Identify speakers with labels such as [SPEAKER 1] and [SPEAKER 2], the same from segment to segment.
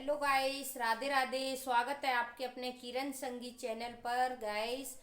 [SPEAKER 1] Hello guys, Radhe Radhe. स्वागत है आपके अपने किरण संगीत चैनल पर। गाइस,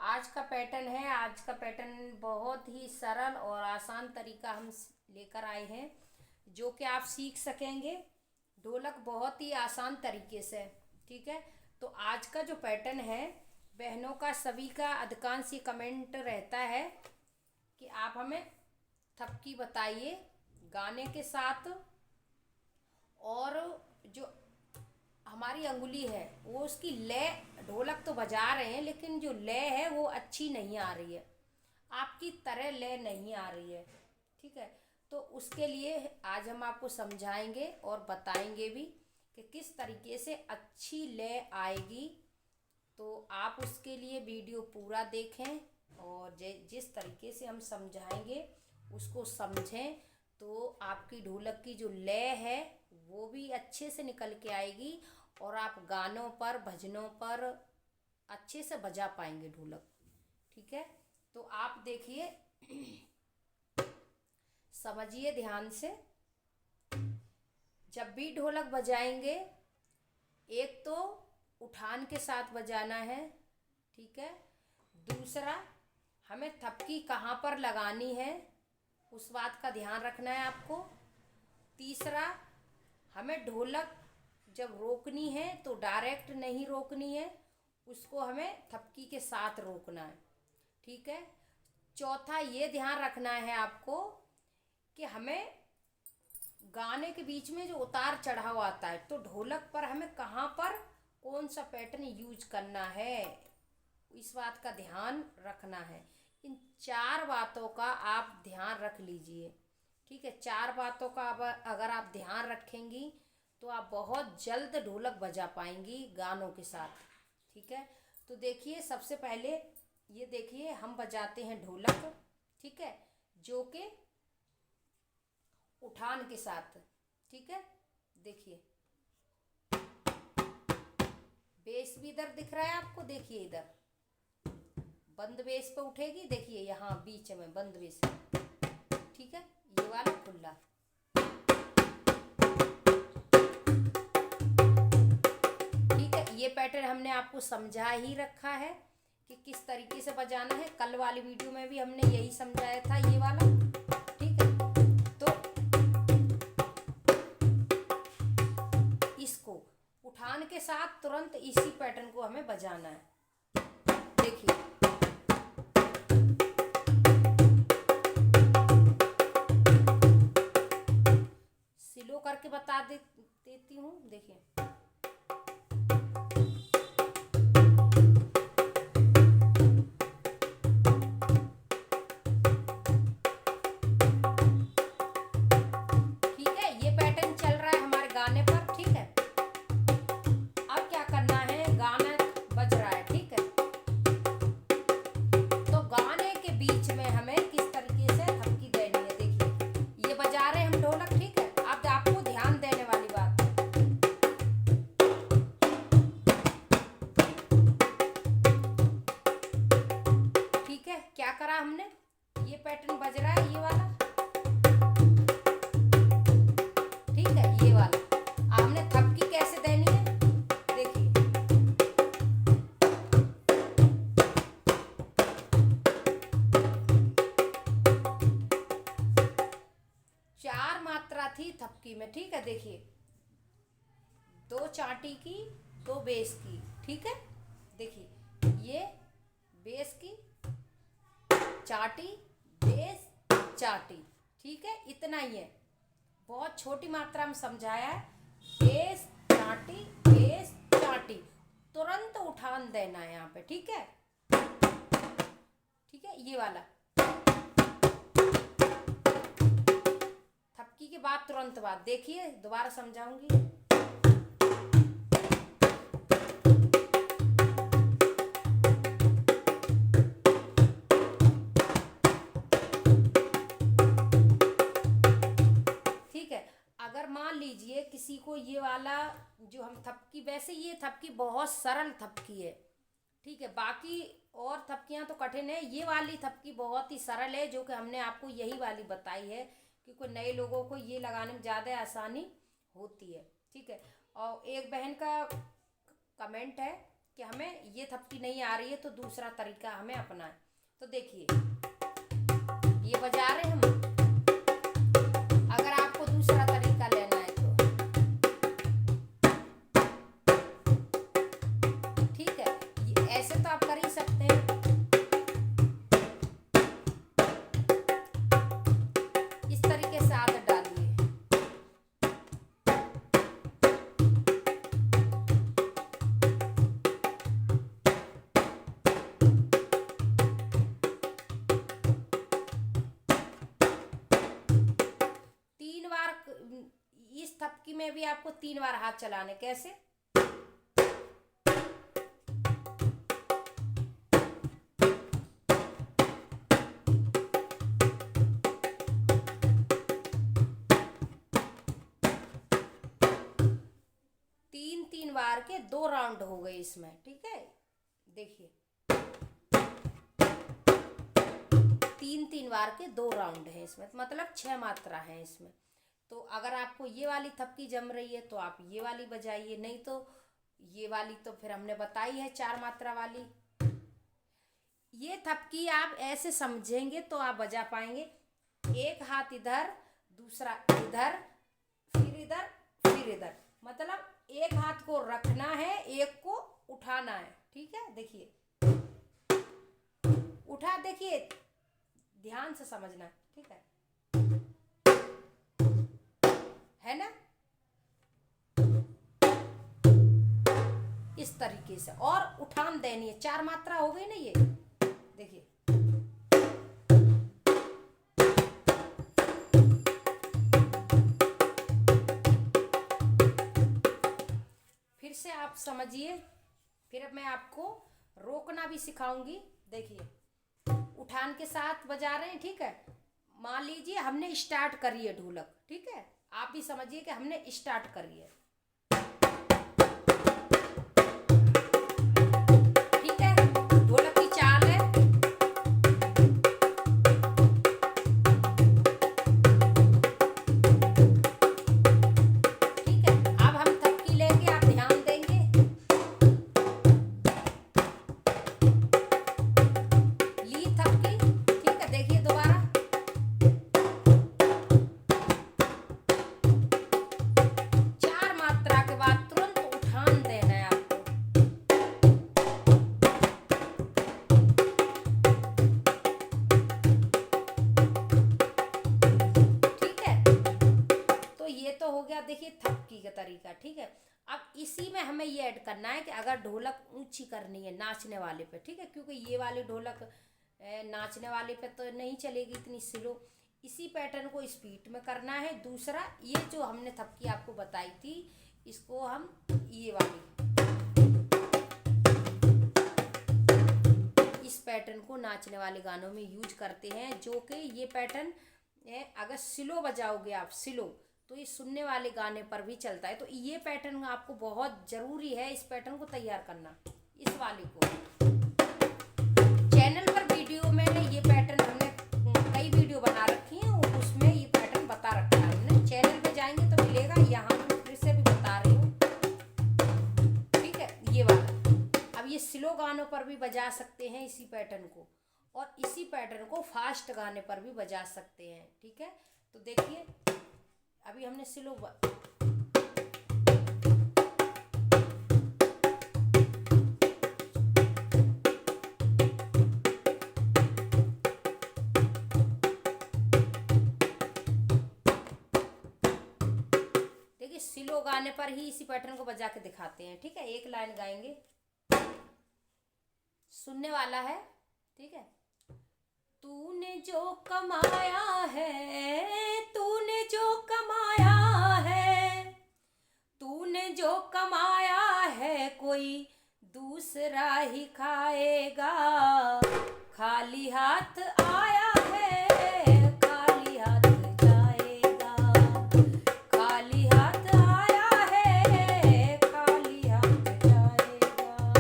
[SPEAKER 1] आज का पैटर्न बहुत ही सरल और आसान तरीका हम लेकर आए हैं, जो कि आप सीख सकेंगे ढोलक बहुत ही आसान तरीके से। ठीक है, तो आज का जो पैटर्न है, बहनों का सभी का अधिकांश ही कमेंट रहता है कि आप हमें थपकी बताइए गाने के साथ, और जो हमारी अंगुली है वो उसकी लय, ढोलक तो बजा रहे हैं लेकिन जो लय है वो अच्छी नहीं आ रही है, आपकी तरह लय नहीं आ रही है। ठीक है, तो उसके लिए आज हम आपको समझाएंगे और बताएंगे भी कि किस तरीके से अच्छी लय आएगी। तो आप उसके लिए वीडियो पूरा देखें और जिस तरीके से हम समझाएंगे उसको समझें, तो आपकी ढोलक की जो लय है वो भी अच्छे से निकल के आएगी और आप गानों पर, भजनों पर अच्छे से बजा पाएंगे ढोलक। ठीक है, तो आप देखिए, समझिए ध्यान से। जब भी ढोलक बजाएंगे, एक तो उठान के साथ बजाना है। ठीक है, दूसरा, हमें थपकी कहाँ पर लगानी है उस बात का ध्यान रखना है आपको। तीसरा, हमें ढोलक जब रोकनी है तो डायरेक्ट नहीं रोकनी है, उसको हमें थपकी के साथ रोकना है। ठीक है, चौथा, ये ध्यान रखना है आपको कि हमें गाने के बीच में जो उतार चढ़ाव आता है, तो ढोलक पर हमें कहाँ पर कौन सा पैटर्न यूज करना है, इस बात का ध्यान रखना है। इन चार बातों का आप ध्यान रख लीजिए। ठीक है, चार बातों का अगर आप ध्यान रखेंगी तो आप बहुत जल्द ढोलक बजा पाएंगी गानों के साथ। ठीक है, तो देखिए, सबसे पहले ये देखिए, हम बजाते हैं ढोलक। ठीक है, जो कि उठान के साथ। ठीक है, देखिए, बेस भी इधर दिख रहा है आपको, देखिए इधर बंद बेस पे उठेगी, देखिए यहाँ बीच में बंद बेस। ठीक है, ये वाला खुला। ठीक है, ये पैटर्न हमने आपको समझा ही रखा है कि किस तरीके से बजाना है। कल वाली वीडियो में भी हमने यही समझाया था, ये वाला। ठीक है, तो इसको उठान के साथ तुरंत इसी पैटर्न को हमें बजाना है। देखिए, स्लो करके बता देती हूँ, देखिए। ठीक है, ये पैटर्न चल रहा है हमारे गाने पर। ठीक है, अब क्या करना है, गाना बज रहा है। ठीक है, तो गाने के बीच में हमें किस तरीके से थपकी देनी है। देखिए, ये बजा रहे हैं हम ढोलक। ठीक है, अब आपको ध्यान देने वाली बात है। ठीक है, क्या करा हमने, ये पैटर्न बज रहा है, ये वाला। ठीक है, ये वाला आपने थपकी कैसे देनी है, देखिए। चार मात्रा थी थपकी में। ठीक है, देखिए, दो चाटी की, दो बेस की। ठीक है, देखिए, ये बेस की चाटी, बेस चाटी। ठीक है, इतना ही है, बहुत छोटी मात्रा में समझाया है। बेस चाटी, बेस चाटी, तुरंत उठान देना है यहाँ पे। ठीक है, ठीक है, ये वाला थपकी के बाद तुरंत बाद। देखिए, दोबारा समझाऊंगी। ठीक है, अगर मान लीजिए किसी को ये वाला जो हम थपकी, वैसे ये थपकी बहुत सरल थपकी है। ठीक है, बाकी और थपकियां तो कठिन है, ये वाली थपकी बहुत ही सरल है, जो कि हमने आपको यही वाली बताई है, क्योंकि नए लोगों को ये लगाने में ज़्यादा आसानी होती है। ठीक है। और एक बहन का कमेंट है कि हमें ये थपकी नहीं आ रही है तो दूसरा तरीका हमें अपनाएं। तो देखिए ये बजा रहे हम, अगर आपको दूसरा तरीका लेना है तो ठीक है, ये ऐसे तो आप कर ही सकते हैं। इस तरीके से आदत डालिए। 3 बार इस थपकी में भी आपको 3 बार हाथ चलाने। कैसे? तीन बार के 2 राउंड हो गए इसमें। ठीक है, देखिए 3 बार के 2 राउंड हैं इसमें, मतलब 6 मात्रा है इसमें। तो अगर आपको ये वाली थपकी जम रही है तो आप ये वाली बजाइए, नहीं तो ये वाली तो फिर हमने बताई है 4 मात्रा वाली। ये थपकी आप ऐसे समझेंगे तो आप बजा पाएंगे। एक हाथ इधर, दूसरा इधर, फिर इधर, फिर इधर, मतलब एक हाथ को रखना है, एक को उठाना है। ठीक है, देखिए उठा, देखिए ध्यान से समझना। ठीक है ना, इस तरीके से। और उठान देनी है। 4 मात्रा हो गई ना ये, देखिए फिर से आप समझिए। फिर अब मैं आपको रोकना भी सिखाऊंगी। देखिए उठान के साथ बजा रहे हैं। ठीक है, मान लीजिए हमने स्टार्ट करी है ढोलक। ठीक है, आप भी समझिए कि हमने स्टार्ट करी है। ठीक है, ढोलक की चाल है। ठीक है, अब हम थपकी लेंगे, आप ध्यान देंगे। ली थपकी। ठीक है, देखिए दोबारा 4 मात्रा के बाद तुरंत उठान देना है आपको। ठीक है, तो ये तो हो गया देखिए थपकी का तरीका। ठीक है, अब इसी में हमें ये ऐड करना है कि अगर ढोलक ऊंची करनी है नाचने वाले पे। ठीक है, क्योंकि ये वाली ढोलक नाचने वाले पे तो नहीं चलेगी इतनी स्लो। इसी पैटर्न को स्पीड में करना है। दूसरा, ये जो हमने थपकी आपको बताई थी, इसको हम ये वाली इस पैटर्न को नाचने वाले गानों में यूज करते हैं, जो कि ये पैटर्न अगर स्लो बजाओगे आप, स्लो, तो ये सुनने वाले गाने पर भी चलता है। तो ये पैटर्न आपको बहुत ज़रूरी है, इस पैटर्न को तैयार करना। इस वाले को चैनल पर वीडियो में ये पैटर्न हमने कई वीडियो बना रखी हैं, उसमें ये पैटर्न बता रखा है हमने। चैनल पे जाएंगे तो मिलेगा, यहाँ फिर से भी बता रही हूँ। ठीक है, ये वाला अब ये स्लो गानों पर भी बजा सकते हैं इसी पैटर्न को, और इसी पैटर्न को फास्ट गाने पर भी बजा सकते हैं। ठीक है, तो देखिए अभी हमने स्लो देखिए स्लो गाने पर ही इसी पैटर्न को बजा के दिखाते हैं। ठीक है, एक लाइन गाएंगे, सुनने वाला है। ठीक है, तूने जो कमाया है, तूने जो कमाया है, तूने जो कमाया है, कोई दूसरा ही खाएगा। खाली हाथ आया है, खाली हाथ जाएगा। खाली हाथ आया है, खाली हाथ जाएगा।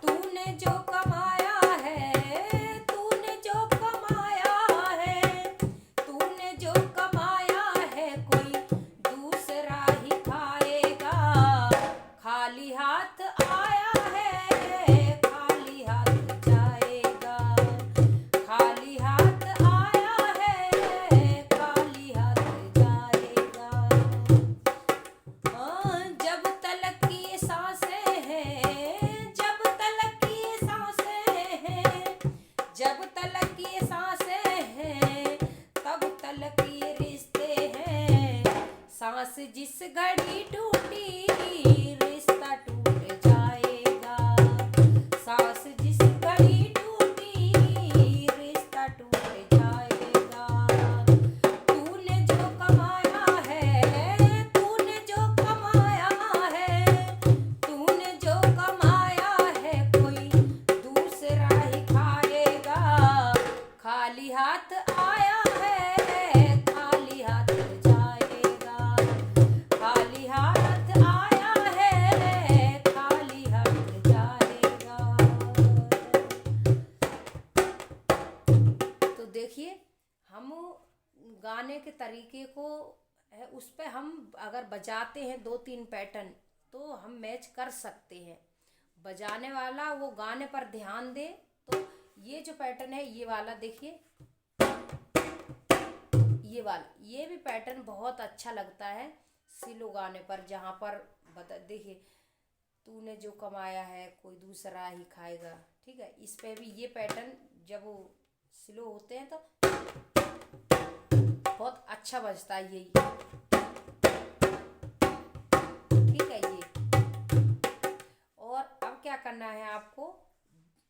[SPEAKER 1] तूने जो कमाया है, तूने जो कमाया है, तूने जो कमाया है, कोई दूसरा ही खाएगा। जिस घड़ी टूटी रिश्ता टूट जाएगा, सांस जिस घड़ी टूटी रिश्ता टूट जाएगा। तूने जो कमाया है, तूने जो कमाया है, तूने जो कमाया है, कोई दूसरा ही खाएगा। खाली हाथ आया है, खाली हाथ जाएगा। खाली हाथ आया है, खाली हाथ जाएगा। तो देखिए, हम गाने के तरीके को है उस पे हम अगर बजाते हैं 2-3 पैटर्न तो हम मैच कर सकते हैं। बजाने वाला वो गाने पर ध्यान दे। तो ये जो पैटर्न है ये वाला देखिए, ये वाला, ये भी पैटर्न बहुत अच्छा लगता है स्लो गाने पर, जहाँ पर बता देखिए, तूने जो कमाया है कोई दूसरा ही खाएगा। ठीक है, इस पे भी ये पैटर्न जब वो स्लो होते हैं तो बहुत अच्छा बजता है यही। ठीक है ये। और अब क्या करना है आपको,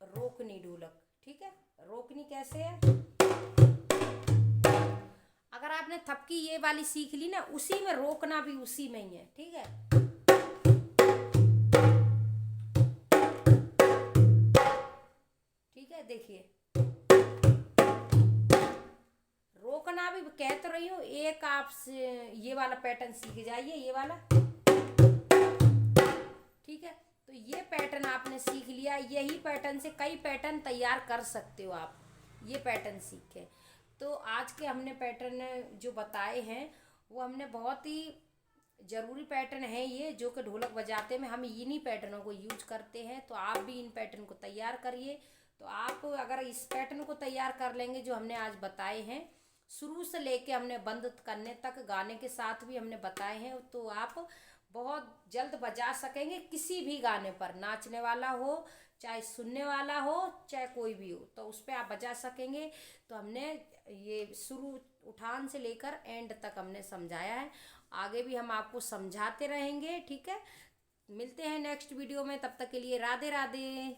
[SPEAKER 1] रोकनी ढोलक। ठीक है, रोकनी कैसे है, अगर आपने थपकी ये वाली सीख ली ना, उसी में रोकना भी उसी में ही है। ठीक है, ठीक है, देखिए रोकना भी कह तो रही हूँ। एक आप ये वाला पैटर्न सीख जाइए, ये वाला। ठीक है, तो ये पैटर्न आपने सीख लिया, यही पैटर्न से कई पैटर्न तैयार कर सकते हो आप, ये पैटर्न सीखे। तो आज के हमने पैटर्न जो बताए हैं वो हमने बहुत ही ज़रूरी पैटर्न है ये, जो कि ढोलक बजाते में हम इन्हीं पैटर्नों को यूज करते हैं। तो आप भी इन पैटर्न को तैयार करिए। तो आप अगर इस पैटर्न को तैयार कर लेंगे जो हमने आज बताए हैं, शुरू से लेके हमने बंद करने तक गाने के साथ भी हमने बताए हैं, तो आप बहुत जल्द बजा सकेंगे किसी भी गाने पर, नाचने वाला हो चाहे सुनने वाला हो चाहे कोई भी हो, तो उस पर आप बजा सकेंगे। तो हमने ये शुरू उठान से लेकर एंड तक हमने समझाया है, आगे भी हम आपको समझाते रहेंगे। ठीक है, मिलते हैं नेक्स्ट वीडियो में, तब तक के लिए राधे राधे।